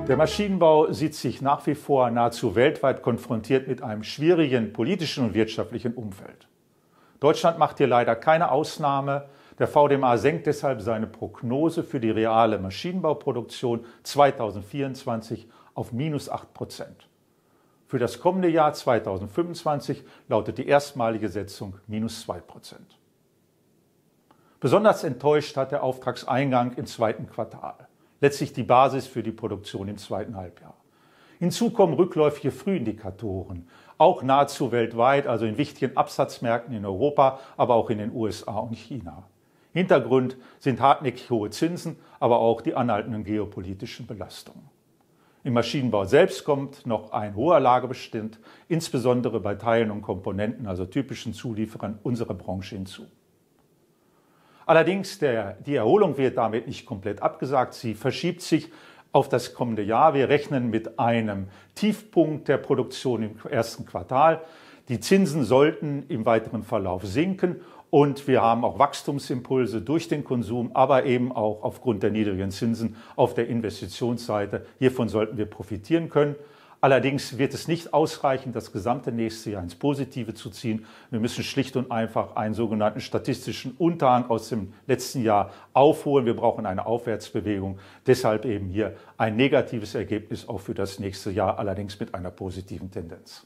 Der Maschinenbau sieht sich nach wie vor nahezu weltweit konfrontiert mit einem schwierigen politischen und wirtschaftlichen Umfeld. Deutschland macht hier leider keine Ausnahme. Der VDMA senkt deshalb seine Prognose für die reale Maschinenbauproduktion 2024 auf -8%. Für das kommende Jahr 2025 lautet die erstmalige Setzung -2%. Besonders enttäuscht hat der Auftragseingang im zweiten Quartal. Letztlich die Basis für die Produktion im zweiten Halbjahr. Hinzu kommen rückläufige Frühindikatoren, auch nahezu weltweit, also in wichtigen Absatzmärkten in Europa, aber auch in den USA und China. Hintergrund sind hartnäckig hohe Zinsen, aber auch die anhaltenden geopolitischen Belastungen. Im Maschinenbau selbst kommt noch ein hoher Lagerbestand, insbesondere bei Teilen und Komponenten, also typischen Zulieferern unserer Branche hinzu. Allerdings, die Erholung wird damit nicht komplett abgesagt. Sie verschiebt sich auf das kommende Jahr. Wir rechnen mit einem Tiefpunkt der Produktion im ersten Quartal. Die Zinsen sollten im weiteren Verlauf sinken und wir haben auch Wachstumsimpulse durch den Konsum, aber eben auch aufgrund der niedrigen Zinsen auf der Investitionsseite. Hiervon sollten wir profitieren können. Allerdings wird es nicht ausreichen, das gesamte nächste Jahr ins Positive zu ziehen. Wir müssen schlicht und einfach einen sogenannten statistischen Unterhang aus dem letzten Jahr aufholen. Wir brauchen eine Aufwärtsbewegung. Deshalb eben hier ein negatives Ergebnis auch für das nächste Jahr, allerdings mit einer positiven Tendenz.